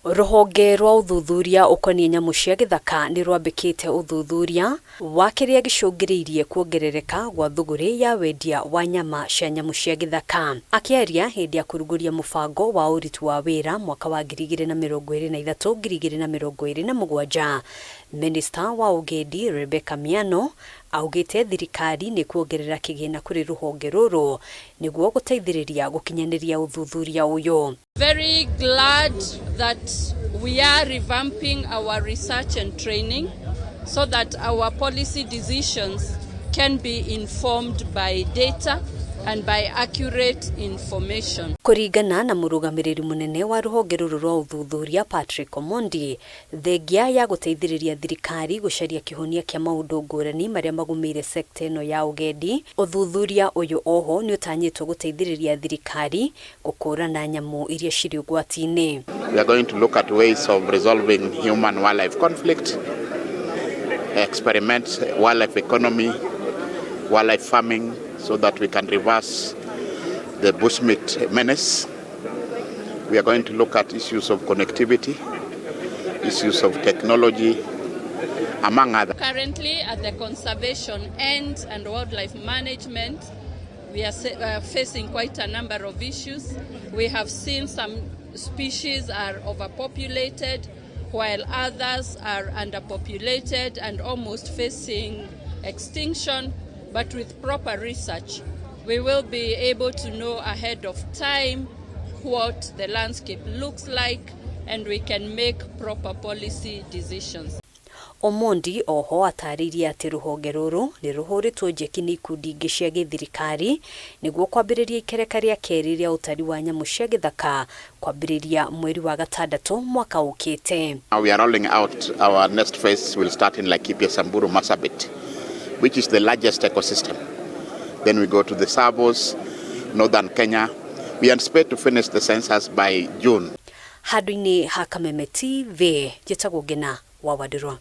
Ruhonge rwa uthuthuria ukonie nyamu cia githaka ni rwambikite uthuthuria wa kiria gicungiriirie kuongerereka gwa thuguri ya wendia wa nyama cia nyamu cia githaka. Akiaria hindi ya kurunguria mubango wa uritu wa wira mwaka wa 2023-2027, Minister wa Ugendi Rebecca MIANO augite thirikari ni kuongerera kigina kuri ruhonge ruru niguo guteithiriria gukinyaniria uthuthuria uyu. Very glad that we are revamping our research and training so that our policy decisions can be informed by data and by accurate information. Kuringana na murugamiriri munene wa ruhonge ruru rwa uthuthuria Patrick Omondi, thengia ya guteithiriria thirikari gucaria kihonia kia maundu ngurani maria magumire sekta ino ya ugendi, uthuthuria uyu oho ni utanyitwo guteithiriria thirikari gukurana nyamu iria ciri ugwati-ini. We are going to look at ways of resolving human wildlife conflict, experiment wildlife economy, wildlife farming, so that we can reverse the bushmeat menace. We are going to look at issues of connectivity, issues of technology, among others. Currently, at the conservation end and wildlife management, we are facing quite a number of issues. We have seen some species are overpopulated, while others are underpopulated and almost facing extinction. But with proper research, we will be able to know ahead of time what the landscape looks like, and we can make proper policy decisions. Omondi oho atariria ati ruhonge ruru ni ruhuritwo njeki ni ikundi ingi cia githirikari niguo kwambiriria ikereka ria keri ria utari wa nyamu cia githaka kwambiriria mweri wa gatandatu mwaka ukite. We are rolling out our next phase will start in Laikipia Samburu Marsabit, which is the largest ecosystem. Then we go to the Sabos, northern Kenya. We anticipate to finish the census by June. Hadwini ha Kameme TV, Jitagogena wa Wadirwa.